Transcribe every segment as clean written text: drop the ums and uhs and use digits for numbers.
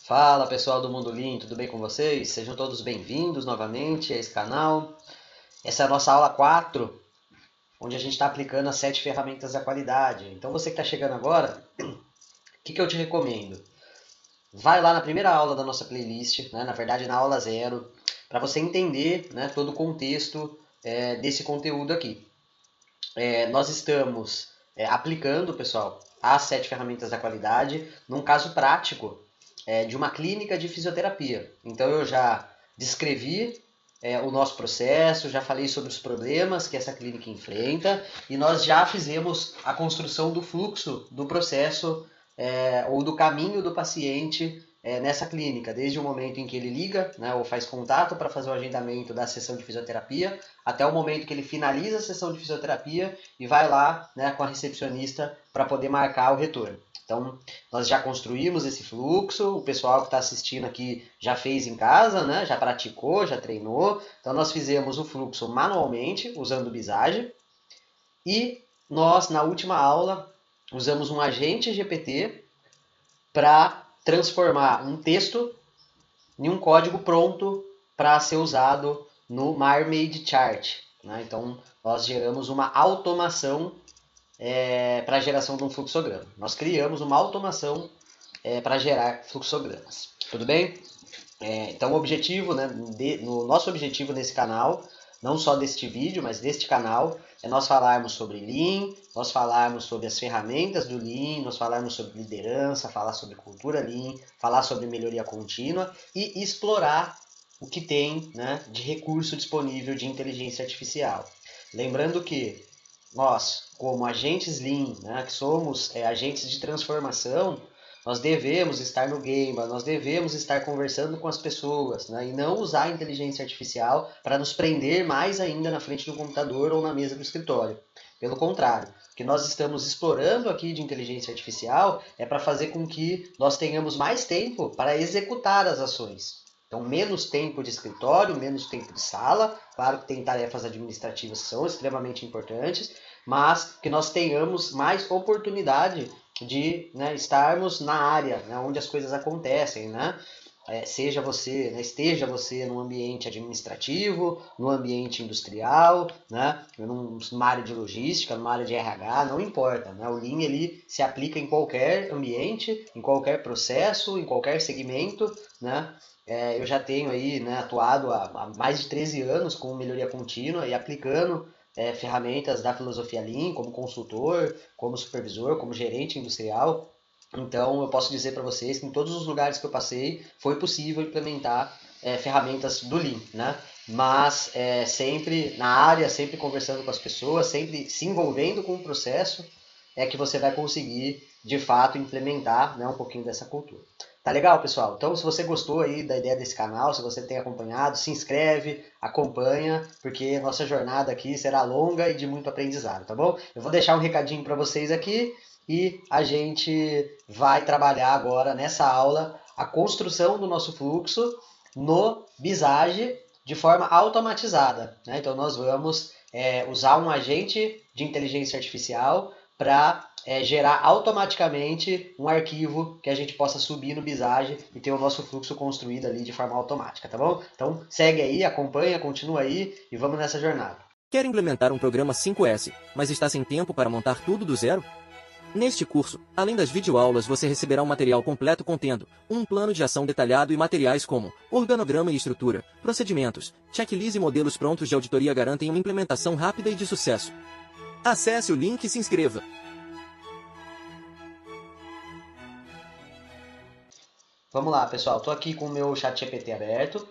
Fala pessoal do Mundo Lean, tudo bem com vocês? Sejam todos bem-vindos novamente a esse canal. Essa é a nossa aula 4, onde a gente está aplicando as 7 ferramentas da qualidade. Então você que está chegando agora, o que eu te recomendo? Vai lá na primeira aula da nossa playlist, né? Na verdade na aula 0, para você entender, né, todo o contexto desse conteúdo aqui. Nós estamos aplicando, pessoal, as 7 ferramentas da qualidade num caso prático de uma clínica de fisioterapia. Então eu já descrevi o nosso processo, já falei sobre os problemas que essa clínica enfrenta e nós já fizemos a construção do fluxo do processo ou do caminho do paciente nessa clínica, desde o momento em que ele liga, né, ou faz contato para fazer o agendamento da sessão de fisioterapia, até o momento que ele finaliza a sessão de fisioterapia e vai lá, né, com a recepcionista para poder marcar o retorno. Então, nós já construímos esse fluxo, o pessoal que está assistindo aqui já fez em casa, né, já praticou, já treinou. Então, nós fizemos o fluxo manualmente, usando o Visage. E nós, na última aula, usamos um agente GPT para transformar um texto em um código pronto para ser usado no Marmade Chart. Né? Então, nós geramos uma automação para a geração de um fluxograma. Nós criamos uma automação para gerar fluxogramas. Tudo bem? Então, o objetivo, né, no nosso objetivo nesse canal, não só deste vídeo, mas deste canal, é nós falarmos sobre Lean, nós falarmos sobre as ferramentas do Lean, nós falarmos sobre liderança, falar sobre cultura Lean, falar sobre melhoria contínua e explorar o que tem, né, de recurso disponível de inteligência artificial. Lembrando que nós, como agentes Lean, né, que somos agentes de transformação, nós devemos estar no game, nós devemos estar conversando com as pessoas, né, e não usar a inteligência artificial para nos prender mais ainda na frente do computador ou na mesa do escritório. Pelo contrário, o que nós estamos explorando aqui de inteligência artificial é para fazer com que nós tenhamos mais tempo para executar as ações. Então, menos tempo de escritório, menos tempo de sala. Claro que tem tarefas administrativas que são extremamente importantes, mas que nós tenhamos mais oportunidade de, né, estarmos na área, né, onde as coisas acontecem, né? Seja você, né, esteja você num ambiente administrativo, num ambiente industrial, né, numa área de logística, numa área de RH, não importa. Né? O Lean ele se aplica em qualquer ambiente, em qualquer processo, em qualquer segmento. Né? Eu já tenho aí, né, atuado há mais de 13 anos com melhoria contínua e aplicando ferramentas da filosofia Lean como consultor, como supervisor, como gerente industrial. Então, eu posso dizer para vocês que em todos os lugares que eu passei foi possível implementar ferramentas do Lean, né? Mas sempre na área, sempre conversando com as pessoas, sempre se envolvendo com o processo, é que você vai conseguir, de fato, implementar, né, um pouquinho dessa cultura. Tá legal, pessoal? Então, se você gostou aí da ideia desse canal, se você tem acompanhado, se inscreve, acompanha, porque nossa jornada aqui será longa e de muito aprendizado, tá bom? Eu vou deixar um recadinho para vocês aqui e a gente vai trabalhar agora nessa aula a construção do nosso fluxo no Visage de forma automatizada. Né? Então nós vamos usar um agente de inteligência artificial para gerar automaticamente um arquivo que a gente possa subir no Visage e ter o nosso fluxo construído ali de forma automática, tá bom? Então segue aí, acompanha, continua aí e vamos nessa jornada. Quer implementar um programa 5S, mas está sem tempo para montar tudo do zero? Neste curso, além das videoaulas, você receberá um material completo contendo um plano de ação detalhado e materiais como organograma e estrutura, procedimentos, checklist e modelos prontos de auditoria garantem uma implementação rápida e de sucesso. Acesse o link e se inscreva. Vamos lá, pessoal. Estou aqui com o meu chat GPT aberto.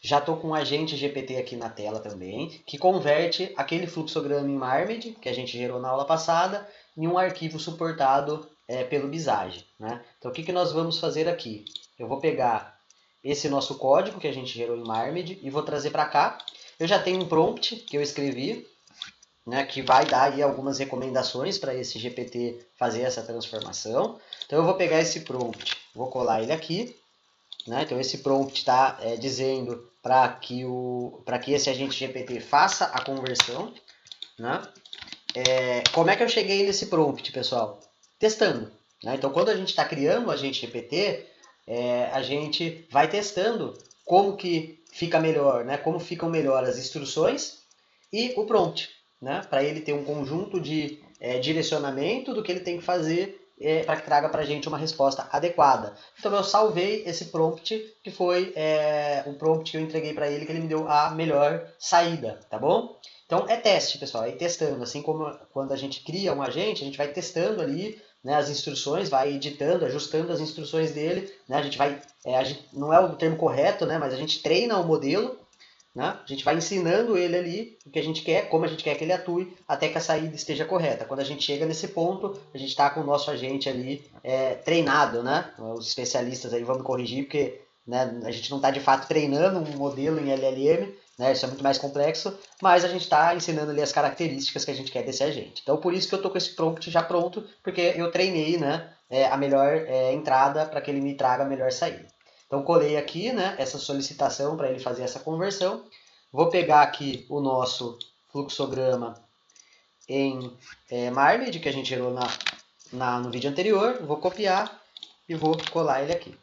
Já estou com o agente GPT aqui na tela também, que converte aquele fluxograma em Marmade, que a gente gerou na aula passada, em um arquivo suportado pelo Visage. Né? Então, o que nós vamos fazer aqui? Eu vou pegar esse nosso código que a gente gerou em Marmade e vou trazer para cá. Eu já tenho um prompt que eu escrevi, né, que vai dar aí algumas recomendações para esse GPT fazer essa transformação. Então, eu vou pegar esse prompt, vou colar ele aqui. Né? Então, esse prompt está dizendo para que esse agente GPT faça a conversão. Né? Como é que eu cheguei nesse prompt, pessoal? Testando. Né? Então, quando a gente está criando o agente GPT, a gente vai testando como que fica melhor, né? Como ficam melhor as instruções e o prompt, né? Para ele ter um conjunto de direcionamento do que ele tem que fazer para que traga para a gente uma resposta adequada. Então eu salvei esse prompt, que foi o prompt que eu entreguei para ele, que ele me deu a melhor saída, tá bom? Então é teste, pessoal, é ir testando. Assim como quando a gente cria um agente, a gente vai testando ali, né, as instruções, vai editando, ajustando as instruções dele, né, a gente não é o termo correto, né, mas a gente treina o modelo, né, a gente vai ensinando ele ali o que a gente quer, como a gente quer que ele atue, até que a saída esteja correta. Quando a gente chega nesse ponto, a gente está com o nosso agente ali treinado, né, os especialistas aí vão me corrigir, porque, né, a gente não está de fato treinando um modelo em LLM, né, isso é muito mais complexo, mas a gente está ensinando ali as características que a gente quer desse agente. Então, por isso que eu estou com esse prompt já pronto, porque eu treinei, né, a melhor entrada para que ele me traga a melhor saída. Então, colei aqui, né, essa solicitação para ele fazer essa conversão. Vou pegar aqui o nosso fluxograma em Marmalade, que a gente gerou no vídeo anterior. Vou copiar e vou colar ele aqui.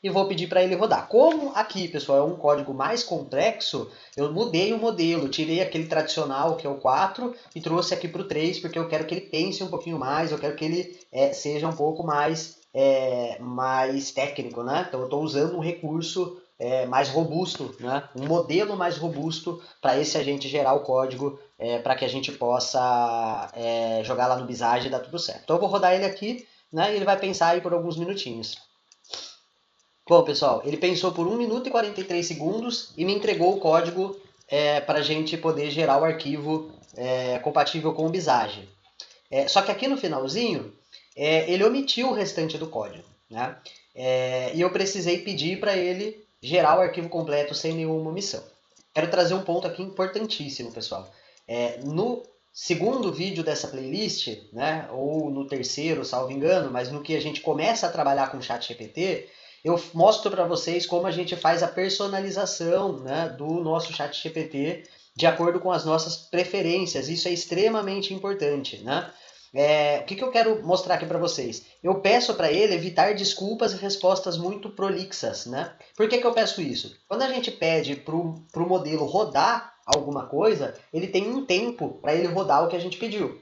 E vou pedir para ele rodar. Como aqui, pessoal, é um código mais complexo, eu mudei o modelo, tirei aquele tradicional, que é o 4, e trouxe aqui para o 3, porque eu quero que ele pense um pouquinho mais, eu quero que ele seja um pouco mais técnico, né? Então eu estou usando um recurso mais robusto, né? Um modelo mais robusto para esse agente gerar o código para que a gente possa jogar lá no Visage e dar tudo certo. Então eu vou rodar ele aqui, né? E ele vai pensar aí por alguns minutinhos. Bom, pessoal, ele pensou por 1 minuto e 43 segundos e me entregou o código para a gente poder gerar o arquivo compatível com o Visage. Só que aqui no finalzinho, ele omitiu o restante do código, né? E eu precisei pedir para ele gerar o arquivo completo sem nenhuma omissão. Quero trazer um ponto aqui importantíssimo, pessoal. No segundo vídeo dessa playlist, né, ou no terceiro, salvo engano, mas no que a gente começa a trabalhar com o ChatGPT, eu mostro para vocês como a gente faz a personalização, né, do nosso ChatGPT de acordo com as nossas preferências. Isso é extremamente importante, né? O que eu quero mostrar aqui para vocês? Eu peço para ele evitar desculpas e respostas muito prolixas, né? Por que eu peço isso? Quando a gente pede para o modelo rodar alguma coisa, ele tem um tempo para ele rodar o que a gente pediu.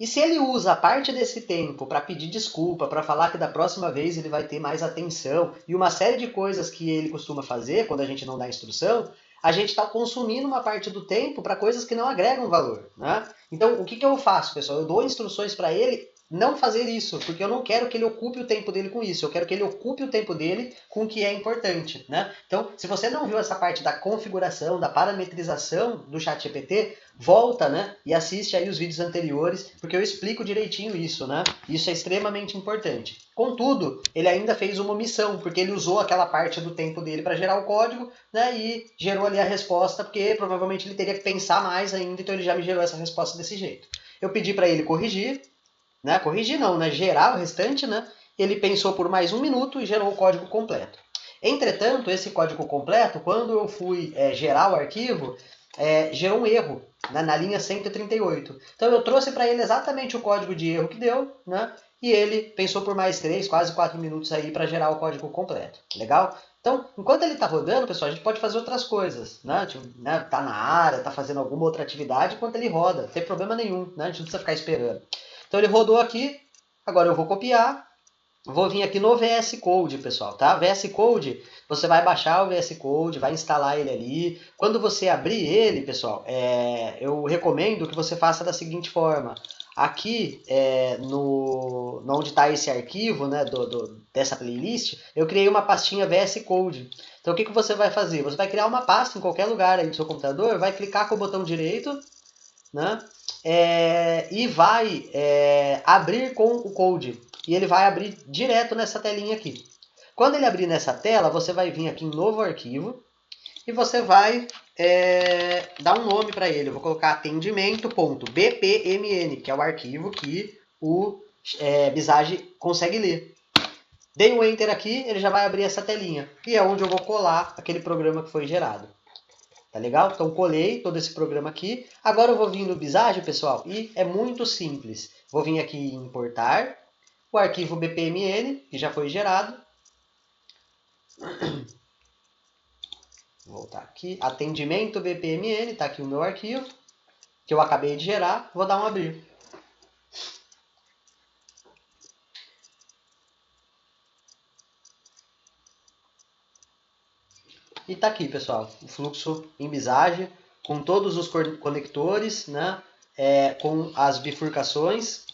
E se ele usa parte desse tempo para pedir desculpa, para falar que da próxima vez ele vai ter mais atenção e uma série de coisas que ele costuma fazer quando a gente não dá instrução, a gente está consumindo uma parte do tempo para coisas que não agregam valor, né? Então, o que eu faço, pessoal? Eu dou instruções para ele não fazer isso, porque eu não quero que ele ocupe o tempo dele com isso, eu quero que ele ocupe o tempo dele com o que é importante, né? Então, se você não viu essa parte da configuração, da parametrização do ChatGPT, volta, né, e assiste aí os vídeos anteriores, porque eu explico direitinho isso, né? Isso é extremamente importante. Contudo, ele ainda fez uma omissão, porque ele usou aquela parte do tempo dele para gerar o código, né, e gerou ali a resposta, porque provavelmente ele teria que pensar mais ainda, então ele já me gerou essa resposta desse jeito. Eu pedi para ele corrigir, né? Corrigir não, né? Gerar o restante, né? Ele pensou por mais 1 minuto e gerou o código completo. Entretanto, esse código completo, quando eu fui gerar o arquivo, gerou um erro, né, na linha 138. Então eu trouxe para ele exatamente o código de erro que deu, né? E ele pensou por mais 3, quase 4 minutos aí para gerar o código completo. Legal? Então, enquanto ele está rodando, pessoal, a gente pode fazer outras coisas, né? Tipo, né, tá na área, tá fazendo alguma outra atividade enquanto ele roda, não tem problema nenhum, né? A gente não precisa ficar esperando. Então ele rodou aqui, agora eu vou copiar, vou vir aqui no VS Code, pessoal, tá? VS Code, você vai baixar o VS Code, vai instalar ele ali. Quando você abrir ele, pessoal, eu recomendo que você faça da seguinte forma. Aqui, onde está esse arquivo, né, dessa playlist, eu criei uma pastinha VS Code. Então o que você vai fazer? Você vai criar uma pasta em qualquer lugar aí do seu computador, vai clicar com o botão direito, né? E vai abrir com o code. E ele vai abrir direto nessa telinha aqui. Quando ele abrir nessa tela, você vai vir aqui em novo arquivo e você vai dar um nome para ele. Eu vou colocar atendimento.bpmn, que é o arquivo que o Visage consegue ler. Dei um Enter aqui, ele já vai abrir essa telinha, que é onde eu vou colar aquele programa que foi gerado. Tá legal? Então colei todo esse programa aqui. Agora eu vou vir no Visage, pessoal, e é muito simples. Vou vir aqui em importar o arquivo BPMN, que já foi gerado. Vou voltar aqui. Atendimento BPMN, está aqui o meu arquivo, que eu acabei de gerar. Vou dar um abrir. E está aqui, pessoal, o fluxo em Visage, com todos os conectores, né? Com as bifurcações.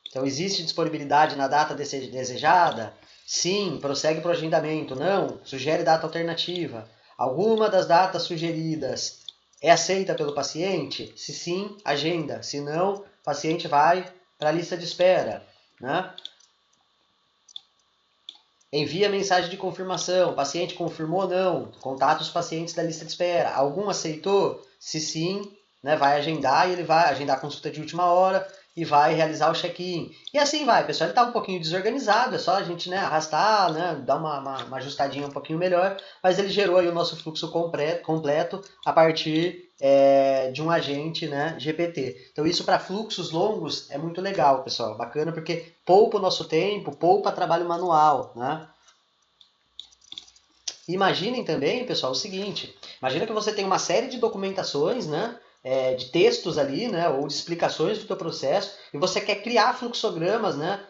Então, existe disponibilidade na data desejada? Sim, prossegue para o agendamento. Não, sugere data alternativa. Alguma das datas sugeridas é aceita pelo paciente? Se sim, agenda. Se não, o paciente vai para a lista de espera, né? Envia mensagem de confirmação. O paciente confirmou ou não? Contata os pacientes da lista de espera. Algum aceitou? Se sim, né, vai agendar e ele vai agendar a consulta de última hora e vai realizar o check-in. E assim vai, pessoal. Ele está um pouquinho desorganizado, é só a gente, né, arrastar, né, dar uma ajustadinha um pouquinho melhor, mas ele gerou aí o nosso fluxo completo a partir de um agente, né, GPT. Então isso para fluxos longos é muito legal, pessoal. Bacana porque poupa o nosso tempo, poupa trabalho manual, né? Imaginem também, pessoal, o seguinte. Imagina que você tem uma série de documentações, né? De textos ali, né? Ou de explicações do teu processo, e você quer criar fluxogramas, né?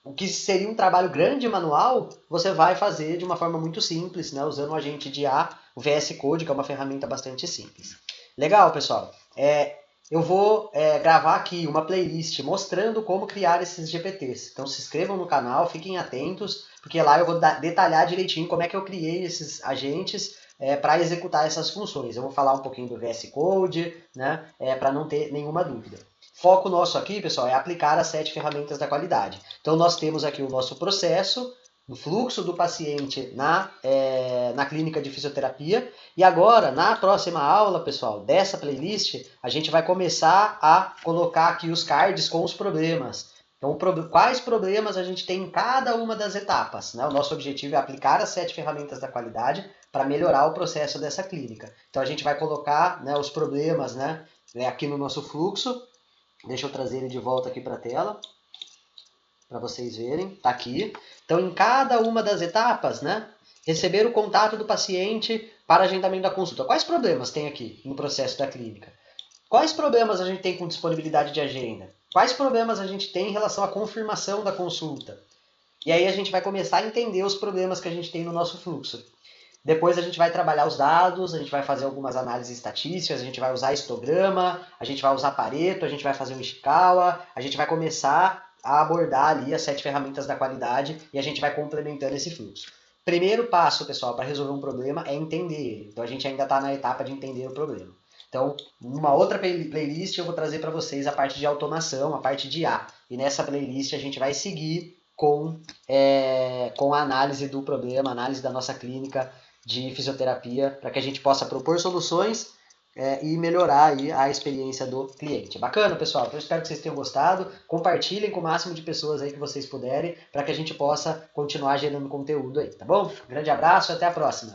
O que seria um trabalho grande manual, você vai fazer de uma forma muito simples, né? Usando um agente de IA, o VS Code, que é uma ferramenta bastante simples. Legal, pessoal. Eu vou gravar aqui uma playlist mostrando como criar esses GPTs. Então se inscrevam no canal, fiquem atentos, porque lá eu vou detalhar direitinho como é que eu criei esses agentes para executar essas funções. Eu vou falar um pouquinho do VS Code, né, para não ter nenhuma dúvida. Foco nosso aqui, pessoal, é aplicar as 7 ferramentas da qualidade. Então nós temos aqui o nosso processo, o fluxo do paciente na clínica de fisioterapia. E agora, na próxima aula, pessoal, dessa playlist, a gente vai começar a colocar aqui os cards com os problemas. Então, quais problemas a gente tem em cada uma das etapas, né? O nosso objetivo é aplicar as 7 ferramentas da qualidade para melhorar o processo dessa clínica. Então, a gente vai colocar, né, os problemas, né, aqui no nosso fluxo. Deixa eu trazer ele de volta aqui para a tela, para vocês verem. Está aqui. Então, em cada uma das etapas, né, receber o contato do paciente para agendamento da consulta. Quais problemas tem aqui no processo da clínica? Quais problemas a gente tem com disponibilidade de agenda? Quais problemas a gente tem em relação à confirmação da consulta? E aí a gente vai começar a entender os problemas que a gente tem no nosso fluxo. Depois a gente vai trabalhar os dados, a gente vai fazer algumas análises estatísticas, a gente vai usar histograma, a gente vai usar Pareto, a gente vai fazer um Ishikawa, a gente vai começar a abordar ali as 7 ferramentas da qualidade e a gente vai complementando esse fluxo. Primeiro passo, pessoal, para resolver um problema é entender ele. Então a gente ainda está na etapa de entender o problema. Então, numa outra playlist eu vou trazer para vocês a parte de automação, a parte de IA. E nessa playlist a gente vai seguir com a análise do problema, a análise da nossa clínica de fisioterapia, para que a gente possa propor soluções e melhorar aí a experiência do cliente. Bacana, pessoal? Então, eu espero que vocês tenham gostado. Compartilhem com o máximo de pessoas aí que vocês puderem, para que a gente possa continuar gerando conteúdo aí, tá bom? Grande abraço e até a próxima!